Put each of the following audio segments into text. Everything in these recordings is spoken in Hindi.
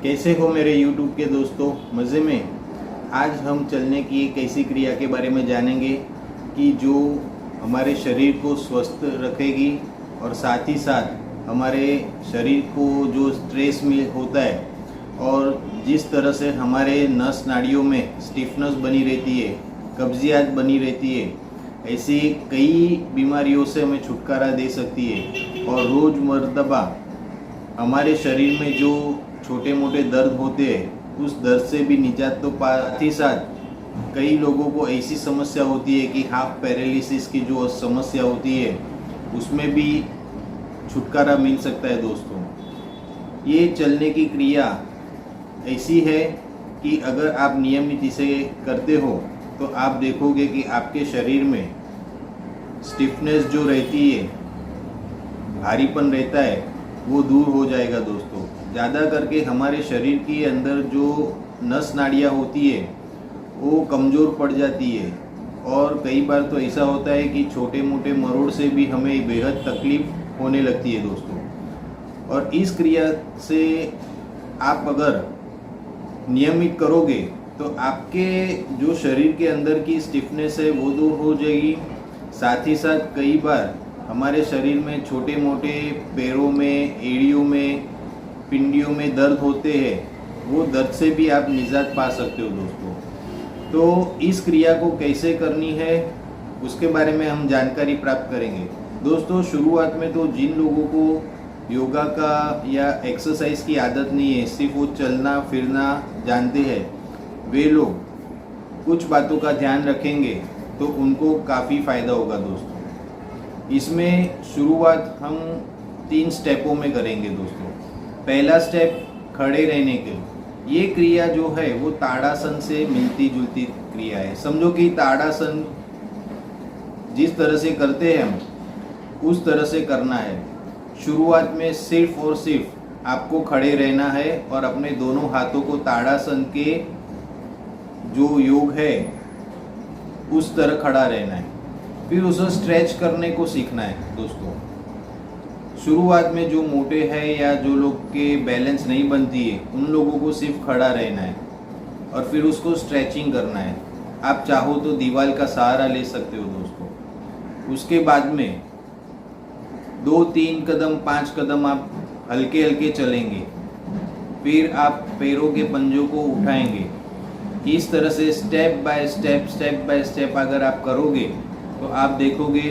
कैसे हो मेरे YouTube के दोस्तों, मज़े में। आज हम चलने की एक ऐसी क्रिया के बारे में जानेंगे कि जो हमारे शरीर को स्वस्थ रखेगी और साथ ही साथ हमारे शरीर को जो स्ट्रेस में होता है और जिस तरह से हमारे नस नाड़ियों में स्टिफनेस बनी रहती है, कब्जियत बनी रहती है, ऐसी कई बीमारियों से हमें छुटकारा दे सकती है। और रोज़मर्तबा हमारे शरीर में जो छोटे मोटे दर्द होते हैं उस दर्द से भी निजात तो साथ ही साथ कई लोगों को ऐसी समस्या होती है कि हाफ पैरालिसिस की जो समस्या होती है उसमें भी छुटकारा मिल सकता है। दोस्तों, ये चलने की क्रिया ऐसी है कि अगर आप नियमित इसे करते हो तो आप देखोगे कि आपके शरीर में स्टिफनेस जो रहती है, भारीपन रहता है, वो दूर हो जाएगा। दोस्तों, ज़्यादा करके हमारे शरीर के अंदर जो नस नाड़ियाँ होती है वो कमज़ोर पड़ जाती है और कई बार तो ऐसा होता है कि छोटे मोटे मरोड़ से भी हमें बेहद तकलीफ होने लगती है। दोस्तों, और इस क्रिया से आप अगर नियमित करोगे तो आपके जो शरीर के अंदर की स्टिफनेस है वो दूर हो जाएगी। साथ ही साथ कई बार हमारे शरीर में छोटे मोटे पैरों में, एड़ियों में, पिंडियों में दर्द होते हैं, वो दर्द से भी आप निजात पा सकते हो। दोस्तों, तो इस क्रिया को कैसे करनी है उसके बारे में हम जानकारी प्राप्त करेंगे। दोस्तों, शुरुआत में तो जिन लोगों को योगा का या एक्सरसाइज की आदत नहीं है, सिर्फ वो चलना फिरना जानते हैं, वे लोग कुछ बातों का ध्यान रखेंगे तो उनको काफ़ी फ़ायदा होगा। दोस्तों, इसमें शुरुआत हम 3 स्टेपों में करेंगे। दोस्तों, पहला स्टेप खड़े रहने के। ये क्रिया जो है वो ताड़ासन से मिलती जुलती क्रिया है। समझो कि ताड़ासन जिस तरह से करते हैं हम उस तरह से करना है। शुरुआत में सिर्फ और सिर्फ आपको खड़े रहना है और अपने दोनों हाथों को ताड़ासन के जो योग है उस तरह खड़ा रहना है। फिर उसे स्ट्रेच करने को सीखना है। दोस्तों, शुरुआत में जो मोटे हैं या जो लोग के बैलेंस नहीं बनती है उन लोगों को सिर्फ खड़ा रहना है और फिर उसको स्ट्रेचिंग करना है। आप चाहो तो दीवार का सहारा ले सकते हो। दोस्तों, उसके बाद में 2-3 कदम 5 कदम आप हल्के हल्के चलेंगे। फिर आप पैरों के पंजों को उठाएंगे। इस तरह से स्टेप बाय स्टेप अगर आप करोगे तो आप देखोगे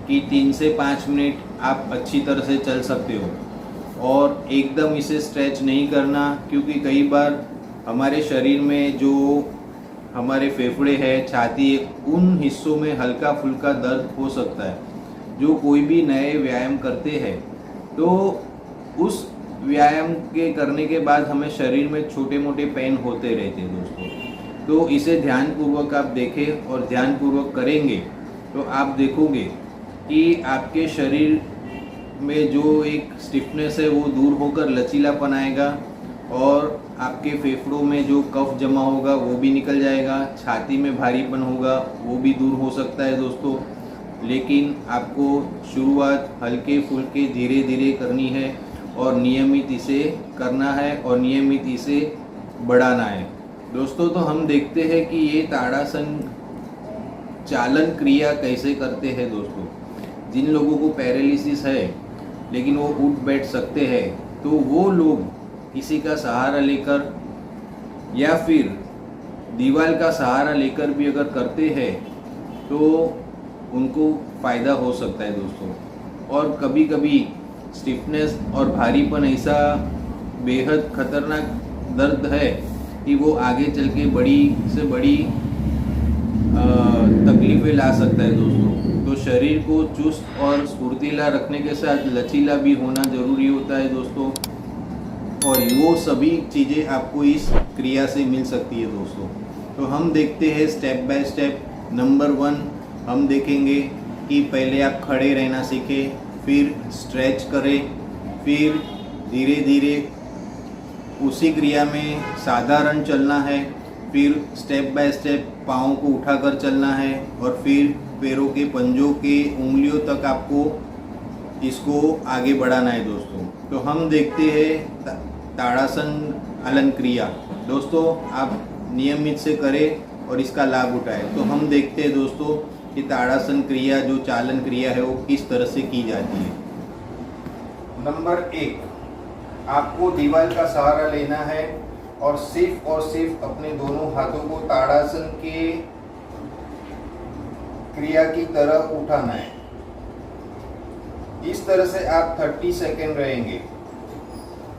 कि 3 से 5 मिनट आप अच्छी तरह से चल सकते हो। और एकदम इसे स्ट्रेच नहीं करना, क्योंकि कई बार हमारे शरीर में जो हमारे फेफड़े हैं, छाती है, उन हिस्सों में हल्का फुल्का दर्द हो सकता है। जो कोई भी नए व्यायाम करते हैं तो उस व्यायाम के करने के बाद हमें शरीर में छोटे मोटे पेन होते रहते हैं। दोस्तों, तो इसे ध्यानपूर्वक आप देखें और ध्यानपूर्वक करेंगे तो आप देखोगे कि आपके शरीर में जो एक स्टिफनेस है वो दूर होकर लचीलापन आएगा और आपके फेफड़ों में जो कफ जमा होगा वो भी निकल जाएगा, छाती में भारीपन होगा वो भी दूर हो सकता है। दोस्तों, लेकिन आपको शुरुआत हल्के फुल्के धीरे धीरे करनी है और नियमित इसे करना है और नियमित इसे बढ़ाना है। दोस्तों, तो हम देखते हैं कि ये ताड़ासन चालन क्रिया कैसे करते हैं। दोस्तों, जिन लोगों को पैरालिसिस है लेकिन वो उठ बैठ सकते हैं तो वो लोग किसी का सहारा लेकर या फिर दीवार का सहारा लेकर भी अगर करते हैं तो उनको फ़ायदा हो सकता है। दोस्तों, और कभी कभी स्टिफनेस और भारीपन ऐसा बेहद खतरनाक दर्द है कि वो आगे चल के बड़ी से बड़ी तकलीफ़ें ला सकता है। दोस्तों, तो शरीर को चुस्त और स्फूर्तिला रखने के साथ लचीला भी होना ज़रूरी होता है। दोस्तों, और वो सभी चीज़ें आपको इस क्रिया से मिल सकती है। दोस्तों, तो हम देखते हैं स्टेप बाय स्टेप। नंबर 1 हम देखेंगे कि पहले आप खड़े रहना सीखें, फिर स्ट्रेच करें, फिर धीरे धीरे उसी क्रिया में साधारण चलना है, फिर स्टेप बाय स्टेप पाँव को उठाकर चलना है और फिर पैरों के पंजों के उंगलियों तक आपको इसको आगे बढ़ाना है। दोस्तों, तो हम देखते हैं ताड़ासन हलन क्रिया। दोस्तों आप नियमित से करें और इसका लाभ उठाएं। तो हम देखते हैं दोस्तों कि ताड़ासन क्रिया जो चालन क्रिया है वो किस तरह से की जाती है। नंबर 1, आपको दीवार का सहारा लेना है और सिर्फ अपने दोनों हाथों को ताड़ासन के क्रिया की तरह उठाना है। इस तरह से आप 30 सेकेंड रहेंगे,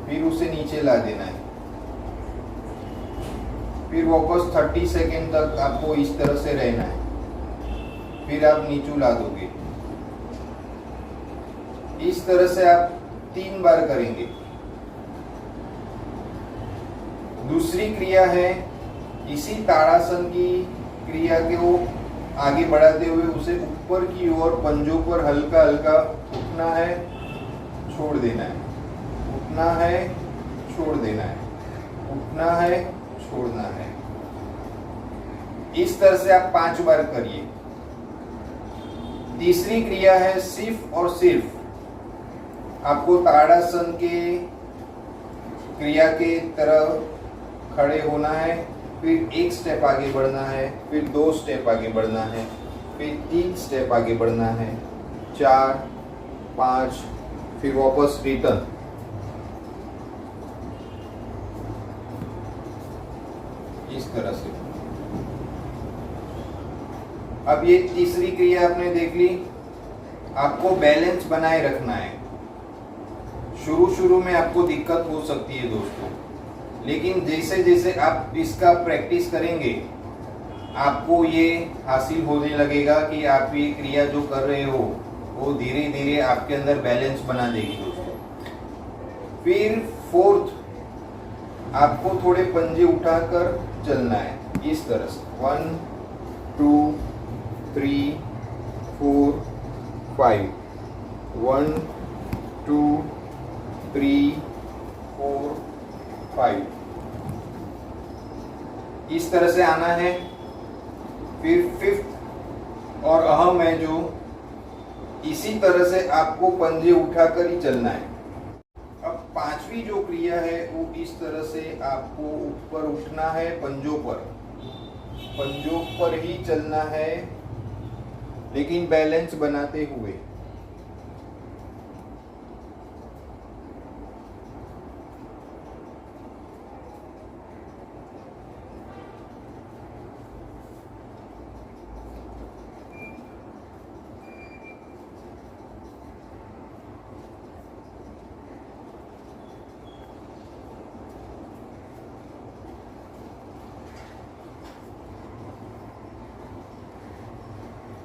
फिर उसे नीचे ला देना है, फिर वापस 30 सेकेंड तक आपको इस तरह से रहना है, फिर आप नीचे ला दोगे। इस तरह से आप 3 बार करेंगे। दूसरी क्रिया है इसी ताड़ासन की क्रिया को आगे बढ़ाते हुए उसे ऊपर की ओर पंजों पर हल्का हल्का उठना है, छोड़ देना है, उठना है, छोड़ देना है, उठना है, छोड़ना है। इस तरह से आप 5 बार करिए। तीसरी क्रिया है सिर्फ आपको ताड़ासन के क्रिया के तरह खड़े होना है, फिर 1 स्टेप आगे बढ़ना है, फिर 2 स्टेप आगे बढ़ना है, फिर 3 स्टेप आगे बढ़ना है, 4, 5, फिर वापस रिटर्न। इस तरह से। अब ये तीसरी क्रिया आपने देख ली। आपको बैलेंस बनाए रखना है। शुरू में आपको दिक्कत हो सकती है दोस्तों, लेकिन जैसे जैसे आप इसका प्रैक्टिस करेंगे आपको ये हासिल होने लगेगा कि आप ये क्रिया जो कर रहे हो वो धीरे धीरे आपके अंदर बैलेंस बना देगी दोस्तों। फिर 4th, आपको थोड़े पंजे उठाकर चलना है इस तरह से। 1 2 3 4 5, 1 2 3 4 5, इस तरह से आना है। फिर 5th और अहम है जो इसी तरह से आपको पंजे उठाकर ही चलना है। अब 5वीं जो क्रिया है वो इस तरह से आपको ऊपर उठना है, पंजों पर ही चलना है, लेकिन बैलेंस बनाते हुए।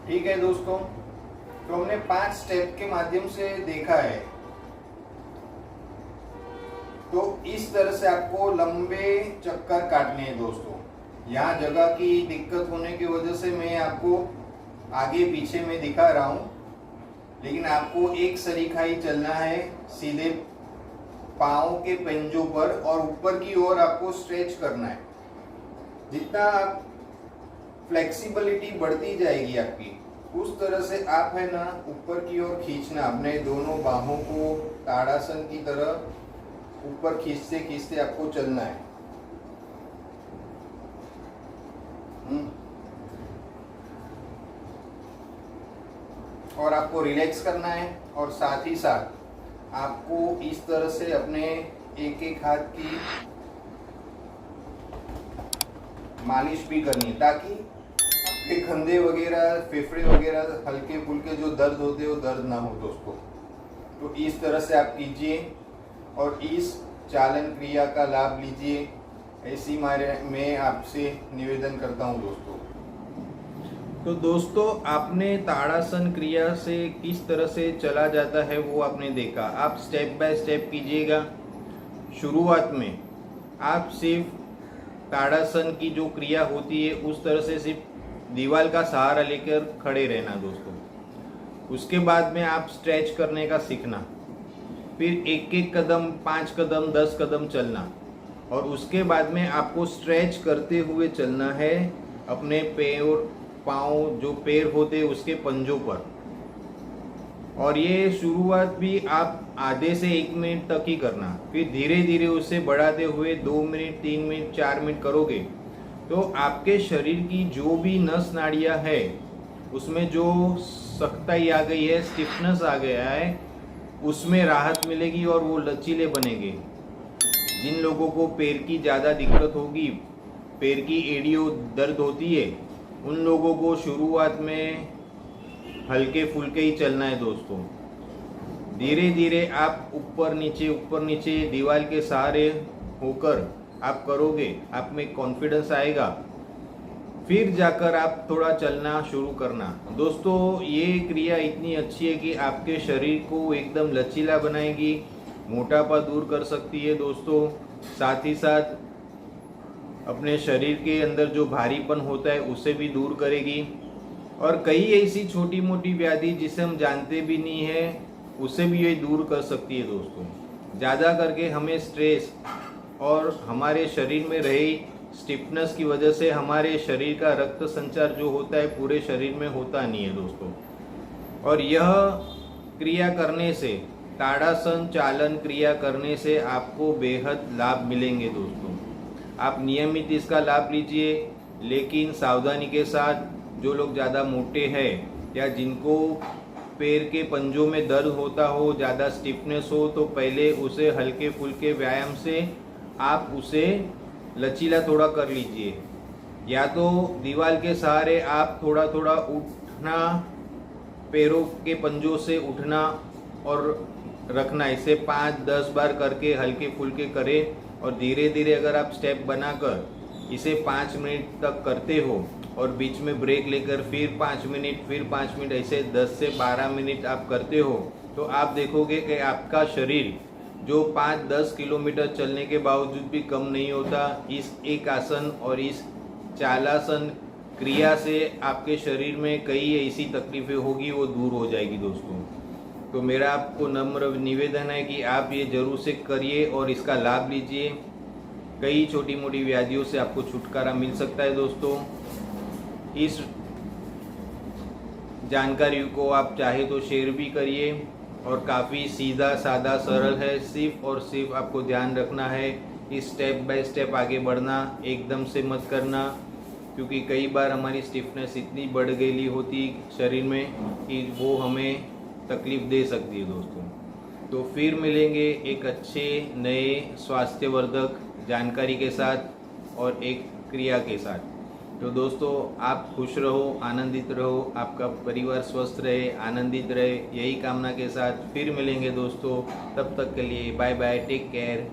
ठीक है दोस्तों, तो हमने 5 स्टेप के माध्यम से देखा है। तो इस तरह से आपको लंबे चक्कर काटने हैं दोस्तों। यहाँ जगह की दिक्कत होने की वजह से मैं आपको आगे पीछे में दिखा रहा हूँ, लेकिन आपको एक सरीखा ही चलना है, सीधे पाँव के पंजों पर, और ऊपर की ओर आपको स्ट्रेच करना है। जितना आप फ्लेक्सिबिलिटी बढ़ती जाएगी आपकी, उस तरह से आप है ना ऊपर की ओर खींचना, अपने दोनों बाहों को ताड़ासन की तरह ऊपर खींचते खींचते आपको चलना है। और आपको रिलैक्स करना है, और साथ ही साथ आपको इस तरह से अपने एक एक हाथ की मालिश भी करनी है, ताकि आपके कंधे वगैरह, फेफड़े वगैरह, हल्के फुल्के जो दर्द होते हैं वो दर्द ना हो दोस्तों। तो इस तरह से आप कीजिए और इस चालन क्रिया का लाभ लीजिए, ऐसी मैं आपसे निवेदन करता हूँ दोस्तों। तो दोस्तों, आपने ताड़ासन क्रिया से किस तरह से चला जाता है वो आपने देखा। आप स्टेप बाय स्टेप कीजिएगा। शुरुआत में आप सिर्फ ताड़ासन की जो क्रिया होती है उस तरह से सिर्फ दीवार का सहारा लेकर खड़े रहना दोस्तों। उसके बाद में आप स्ट्रेच करने का सीखना, फिर एक एक कदम, 5 कदम, 10 कदम चलना, और उसके बाद में आपको स्ट्रेच करते हुए चलना है अपने पैर, पाँव जो पैर होते उसके पंजों पर, और ये शुरुआत भी आप आधे से 1 मिनट तक ही करना, फिर धीरे धीरे उसे बढ़ाते हुए 2 मिनट 3 मिनट 4 मिनट करोगे तो आपके शरीर की जो भी नस नाड़ियाँ है उसमें जो सख्ताई आ गई है, स्टिफनेस आ गया है, उसमें राहत मिलेगी और वो लचीले बनेंगे। जिन लोगों को पैर की ज़्यादा दिक्कत होगी, पैर की एड़ियों दर्द होती है, उन लोगों को शुरुआत में हल्के फुल्के ही चलना है दोस्तों। धीरे धीरे आप ऊपर नीचे दीवार के सहारे होकर आप करोगे, आप में कॉन्फिडेंस आएगा, फिर जाकर आप थोड़ा चलना शुरू करना। दोस्तों ये क्रिया इतनी अच्छी है कि आपके शरीर को एकदम लचीला बनाएगी, मोटापा दूर कर सकती है दोस्तों, साथ ही साथ अपने शरीर के अंदर जो भारीपन होता है उसे भी दूर करेगी, और कई ऐसी छोटी मोटी व्याधि जिसे हम जानते भी नहीं है उसे भी ये दूर कर सकती है दोस्तों। ज़्यादा करके हमें स्ट्रेस और हमारे शरीर में रही स्टिफनेस की वजह से हमारे शरीर का रक्त संचार जो होता है पूरे शरीर में होता नहीं है दोस्तों। और यह क्रिया करने से, ताड़ासन चालन क्रिया करने से आपको बेहद लाभ मिलेंगे दोस्तों। आप नियमित इसका लाभ लीजिए, लेकिन सावधानी के साथ। जो लोग ज़्यादा मोटे हैं या जिनको पैर के पंजों में दर्द होता हो, ज़्यादा स्टिफनेस हो, तो पहले उसे हल्के फुल्के व्यायाम से आप उसे लचीला थोड़ा कर लीजिए। या तो दीवार के सहारे आप थोड़ा थोड़ा उठना, पैरों के पंजों से उठना और रखना, इसे 5-10 बार करके हल्के फुल्के करें। और धीरे धीरे अगर आप स्टेप बनाकर इसे 5 मिनट तक करते हो और बीच में ब्रेक लेकर फिर 5 मिनट, फिर 5 मिनट, ऐसे 10 से 12 मिनट आप करते हो तो आप देखोगे कि आपका शरीर जो 5-10 किलोमीटर चलने के बावजूद भी कम नहीं होता। इस एक आसन और इस चालासन क्रिया से आपके शरीर में कई ऐसी तकलीफें होगी वो दूर हो जाएगी दोस्तों। तो मेरा आपको नम्र निवेदन है कि आप ये जरूर से करिए और इसका लाभ लीजिए। कई छोटी मोटी व्याधियों से आपको छुटकारा मिल सकता है दोस्तों। इस जानकारी को आप चाहे तो शेयर भी करिए, और काफ़ी सीधा सादा सरल है। सिर्फ और सिर्फ आपको ध्यान रखना है कि स्टेप बाय स्टेप आगे बढ़ना, एकदम से मत करना, क्योंकि कई बार हमारी स्टिफनेस इतनी बढ़ गई होती शरीर में कि वो हमें तकलीफ दे सकती है दोस्तों। तो फिर मिलेंगे एक अच्छे नए स्वास्थ्यवर्धक जानकारी के साथ और एक क्रिया के साथ। तो दोस्तों आप खुश रहो, आनंदित रहो, आपका परिवार स्वस्थ रहे, आनंदित रहे, यही कामना के साथ फिर मिलेंगे दोस्तों। तब तक के लिए बाय बाय, टेक केयर।